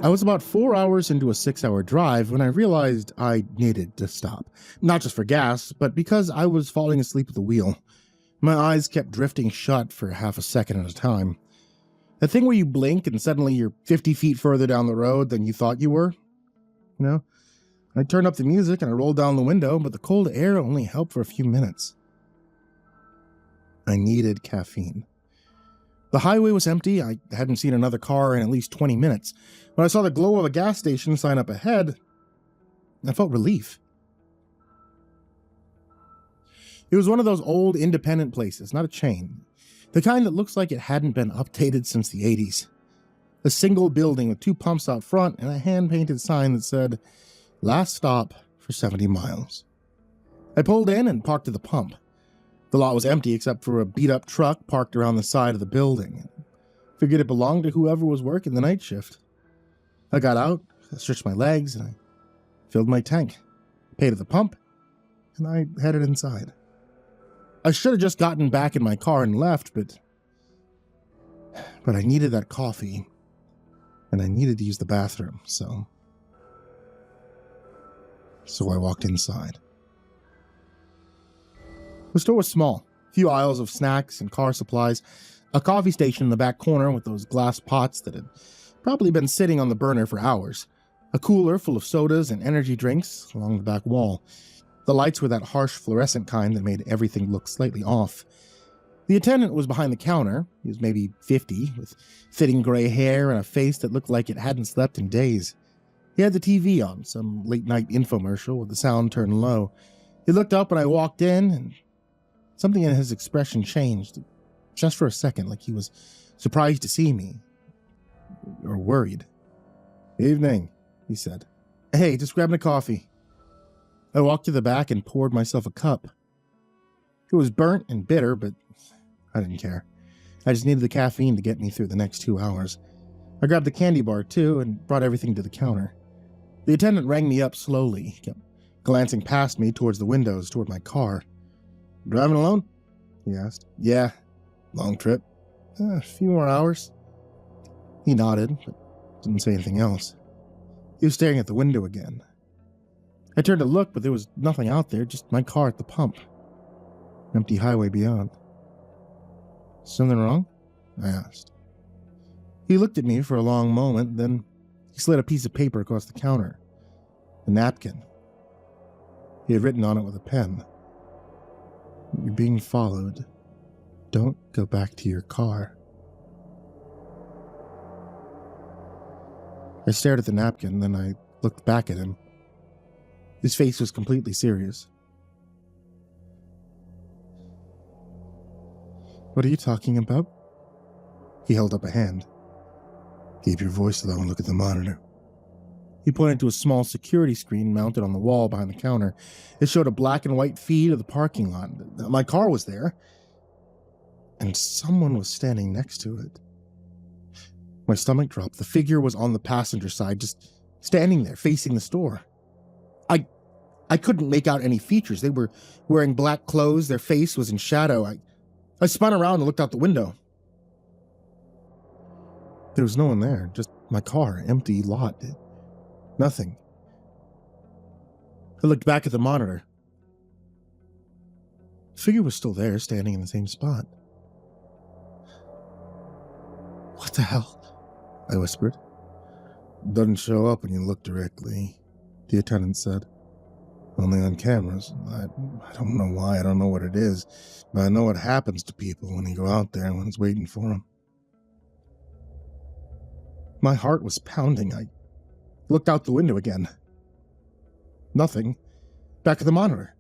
I was about 4 hours into a 6-hour drive when I realized I needed to stop. Not just for gas, but because I was falling asleep at the wheel. My eyes kept drifting shut for half a second at a time. The thing where you blink and suddenly you're 50 feet further down the road than you thought you were? You know? I turned up the music and I rolled down the window, but the cold air only helped for a few minutes. I needed caffeine. The highway was empty. I hadn't seen another car in at least 20 minutes. When I saw the glow of a gas station sign up ahead, I felt relief. It was one of those old independent places, not a chain. The kind that looks like it hadn't been updated since the 80s. A single building with 2 pumps out front and a hand-painted sign that said, "Last stop for 70 miles." I pulled in and parked at the pump. The lot was empty except for a beat-up truck parked around the side of the building. Figured it belonged to whoever was working the night shift. I got out, I stretched my legs, and I filled my tank, paid at the pump, and I headed inside. I should have just gotten back in my car and left, but I needed that coffee, and I needed to use the bathroom, so I walked inside. The store was small, a few aisles of snacks and car supplies, a coffee station in the back corner with those glass pots that had probably been sitting on the burner for hours, a cooler full of sodas and energy drinks along the back wall. The lights were that harsh fluorescent kind that made everything look slightly off. The attendant was behind the counter. He was maybe 50, with thinning gray hair and a face that looked like it hadn't slept in days. He had the TV on, some late-night infomercial with the sound turned low. He looked up when I walked in, and something in his expression changed, just for a second, like he was surprised to see me, or worried. "Evening," he said. "Hey, just grabbing a coffee." I walked to the back and poured myself a cup. It was burnt and bitter, but I didn't care. I just needed the caffeine to get me through the next 2 hours. I grabbed the candy bar, too, and brought everything to the counter. The attendant rang me up slowly, kept glancing past me towards the windows, toward my car. "Driving alone?" he asked. "Yeah. Long trip?" "A few more hours." He nodded, but didn't say anything else. He was staring at the window again. I turned to look, but there was nothing out there, just my car at the pump. Empty highway beyond. "Something wrong?" I asked. He looked at me for a long moment, then he slid a piece of paper across the counter. A napkin. He had written on it with a pen. "You're being followed. Don't go back to your car." I stared at the napkin, then I looked back at him. His face was completely serious. "What are you talking about?" He held up a hand. "Keep your voice low and look at the monitor." He pointed to a small security screen mounted on the wall behind the counter. It showed a black and white feed of the parking lot. My car was there, and someone was standing next to it. My stomach dropped. The figure was on the passenger side, just standing there, facing the store. I couldn't make out any features. They were wearing black clothes. Their face was in shadow. I spun around and looked out the window. There was no one there, just my car, empty lot. Nothing. I looked back at the monitor. The figure was still there, standing in the same spot. "What the hell?" I whispered. "Doesn't show up when you look directly," the attendant said. "Only on cameras. I don't know why, I don't know what it is, but I know what happens to people when you go out there and when it's waiting for them." My heart was pounding. I looked out the window again. Nothing. Back at the monitor.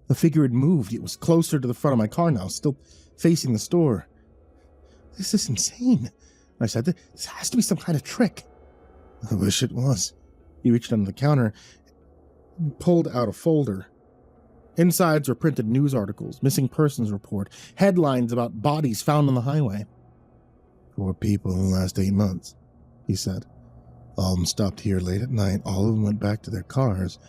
The figure had moved. It was closer to the front of my car now, still facing the store. "This is insane," I said. "This has to be some kind of trick." "I wish it was." He reached under the counter and pulled out a folder. Insides were printed news articles, missing persons report, headlines about bodies found on the highway. 4 people in the last 8 months, he said. "All of them stopped here late at night. All of them went back to their cars.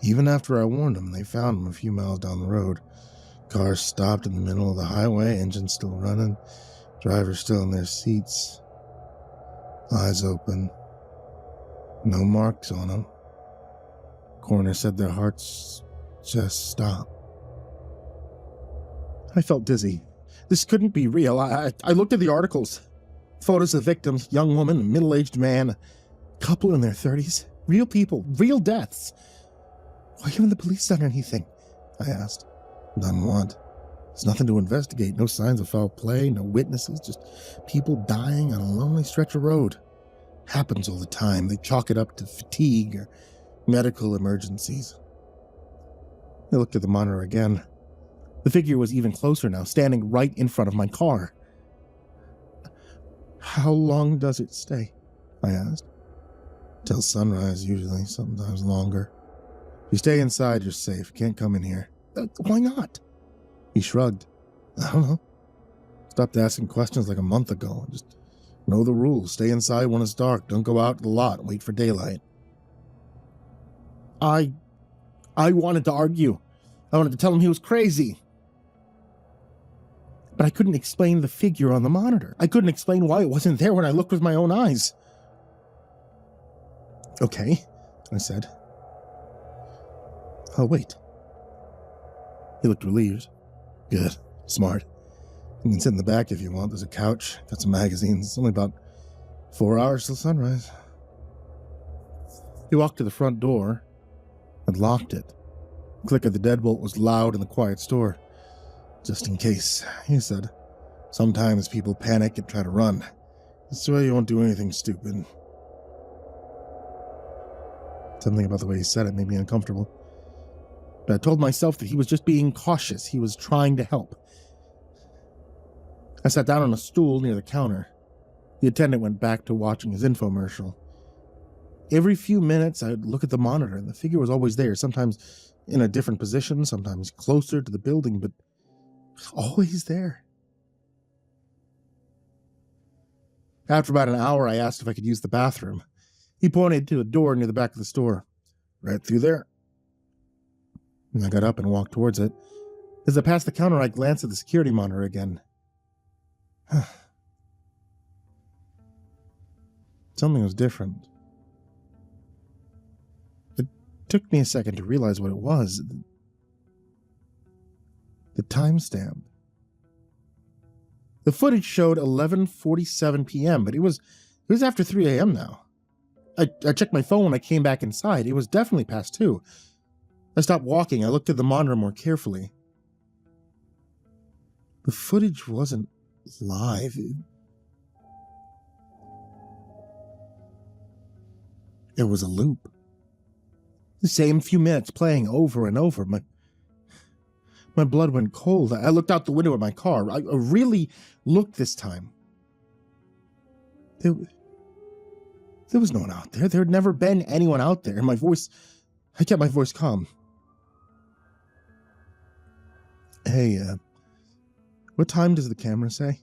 Even after I warned them, they found them a few miles down the road. Cars stopped in the middle of the highway, engines still running, drivers still in their seats, eyes open, No marks on them. Coroner said their hearts just stopped. I felt dizzy. This couldn't be real. I looked at the articles. Photos of victims, young woman, a middle-aged man, a couple in their 30s. Real people, real deaths. Why haven't the police done anything? I asked. Done what? There's nothing to investigate. No signs of foul play, no witnesses, just people dying on a lonely stretch of road. Happens all the time. They chalk it up to fatigue or medical emergencies. I looked at the monitor again. The figure was even closer now, standing right in front of my car. How long does it stay? I asked. Till sunrise, usually, sometimes longer. If you stay inside, you're safe. Can't come in here. Why not? He shrugged. I don't know. Stopped asking questions like a month ago. Just know the rules. Stay inside when it's dark. Don't go out to the lot. Wait for daylight. I wanted to argue. I wanted to tell him he was crazy. But I couldn't explain the figure on the monitor. I couldn't explain why it wasn't there when I looked with my own eyes. Okay, I said. I'll wait. He looked relieved. Good. Smart. You can sit in the back if you want. There's a couch. Got some magazines. It's only about 4 hours till sunrise. He walked to the front door and locked it. The click of the deadbolt was loud in the quiet store. Just in case, he said. Sometimes people panic and try to run. This way you won't do anything stupid. Something about the way he said it made me uncomfortable. But I told myself that he was just being cautious. He was trying to help. I sat down on a stool near the counter. The attendant went back to watching his infomercial. Every few minutes, I would look at the monitor, and the figure was always there, sometimes in a different position, sometimes closer to the building, but always there. After about an hour, I asked if I could use the bathroom. He pointed to a door near the back of the store. Right through there. And I got up and walked towards it. As I passed the counter, I glanced at the security monitor again. Something was different. It took me a second to realize what it was. The timestamp. The footage showed 11:47 p.m., but it was after 3 a.m. now. I checked my phone when I came back inside. It was definitely past 2. I stopped walking. I looked at the monitor more carefully. The footage wasn't live. It was a loop. The same few minutes playing over and over. My blood went cold. I looked out the window of my car. I really looked this time. There was no one out there. There had never been anyone out there. I kept my voice calm. Hey, what time does the camera say?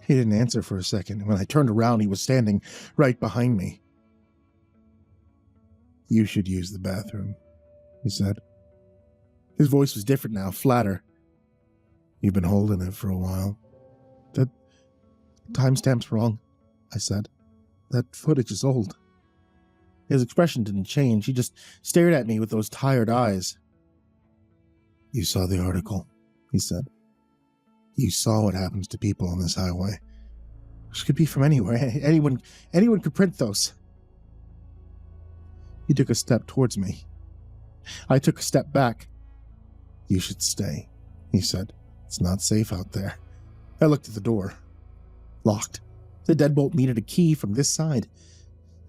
He didn't answer for a second. When I turned around, he was standing right behind me. You should use the bathroom, he said. His voice was different now, flatter. You've been holding it for a while. That timestamp's wrong, I said. That footage is old. His expression didn't change. He just stared at me with those tired eyes. You saw the article, he said. You saw what happens to people on this highway. This could be from anywhere. Anyone could print those. He took a step towards me. I took a step back. You should stay, he said. It's not safe out there. I looked at the door. Locked. The deadbolt needed a key from this side.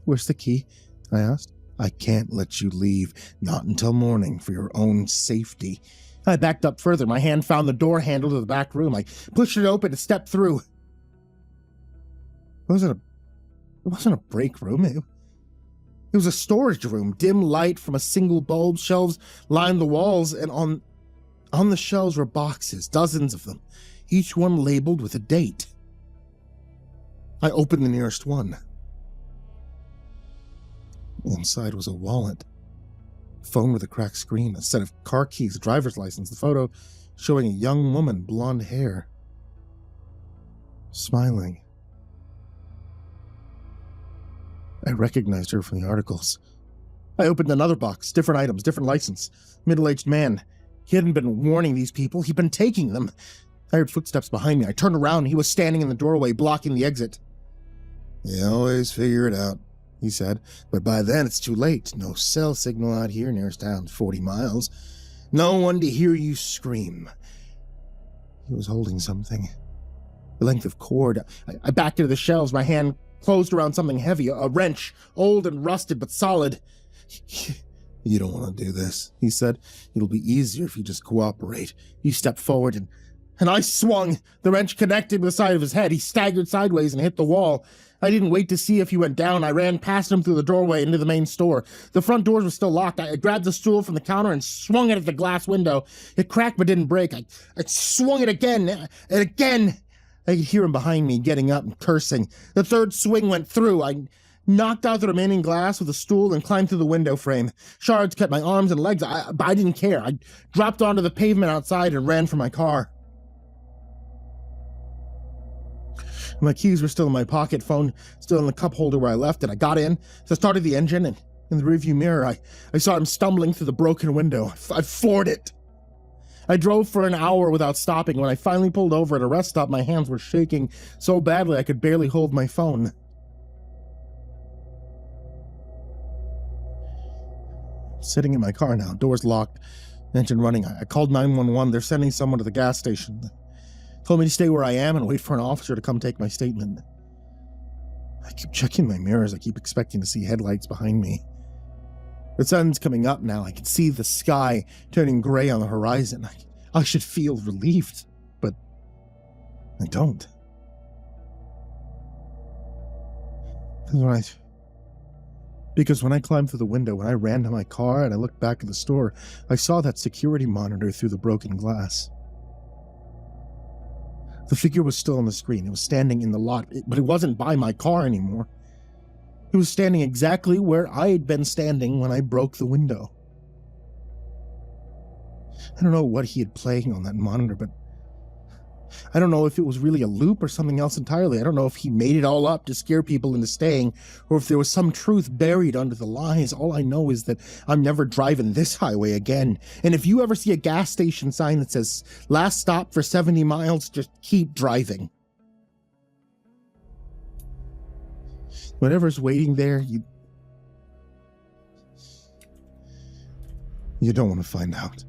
Where's the key? I asked. I can't let you leave. Not until morning, for your own safety. I backed up further. My hand found the door handle to the back room. I pushed it open and stepped through. It wasn't a break room. It was a storage room. Dim light from a single bulb. Shelves lined the walls, and on the shelves were boxes, dozens of them, each one labeled with a date. I opened the nearest one. Inside was a wallet, a phone with a cracked screen, a set of car keys, a driver's license, the photo showing a young woman, blonde hair, smiling. I recognized her from the articles. I opened another box, different items, different license. Middle-aged man. He hadn't been warning these people, he'd been taking them. I heard footsteps behind me. I turned around and he was standing in the doorway, blocking the exit. "You always figure it out," he said. "But by then it's too late. No cell signal out here, nearest town 40 miles. No one to hear you scream." He was holding something. A length of cord. I backed into the shelves, my hand closed around something heavy, a wrench, old and rusted but solid. "You don't want to do this," he said. "It'll be easier if you just cooperate." He stepped forward and I swung. The wrench connected with the side of his head. He staggered sideways and hit the wall. I didn't wait to see if he went down. I ran past him through the doorway into the main store. The front doors were still locked. I grabbed the stool from the counter and swung it at the glass window. It cracked but didn't break. I swung it again and again. I could hear him behind me, getting up and cursing. The third swing went through. I knocked out the remaining glass with a stool and climbed through the window frame. Shards cut my arms and legs, but I didn't care. I dropped onto the pavement outside and ran for my car. My keys were still in my pocket, phone still in the cup holder where I left it. I got in, so I started the engine, and in the rearview mirror, I saw him stumbling through the broken window. I floored it. I drove for an hour without stopping. When I finally pulled over at a rest stop, my hands were shaking so badly I could barely hold my phone. Sitting in my car now, doors locked, engine running. I called 911. They're sending someone to the gas station. Told me to stay where I am and wait for an officer to come take my statement. I keep checking my mirrors. I keep expecting to see headlights behind me. The sun's coming up now. I can see the sky turning gray on the horizon. I should feel relieved, but I don't. Because when I climbed through the window, when I ran to my car and I looked back at the store, I saw that security monitor through the broken glass. The figure was still on the screen. It was standing in the lot, but it wasn't by my car anymore. It was standing exactly where I had been standing when I broke the window. I don't know what he had playing on that monitor, but I don't know if it was really a loop or something else entirely. I don't know if he made it all up to scare people into staying, or if there was some truth buried under the lies. All I know is that I'm never driving this highway again. And if you ever see a gas station sign that says, "Last stop for 70 miles, just keep driving." Whatever's waiting there, you don't want to find out.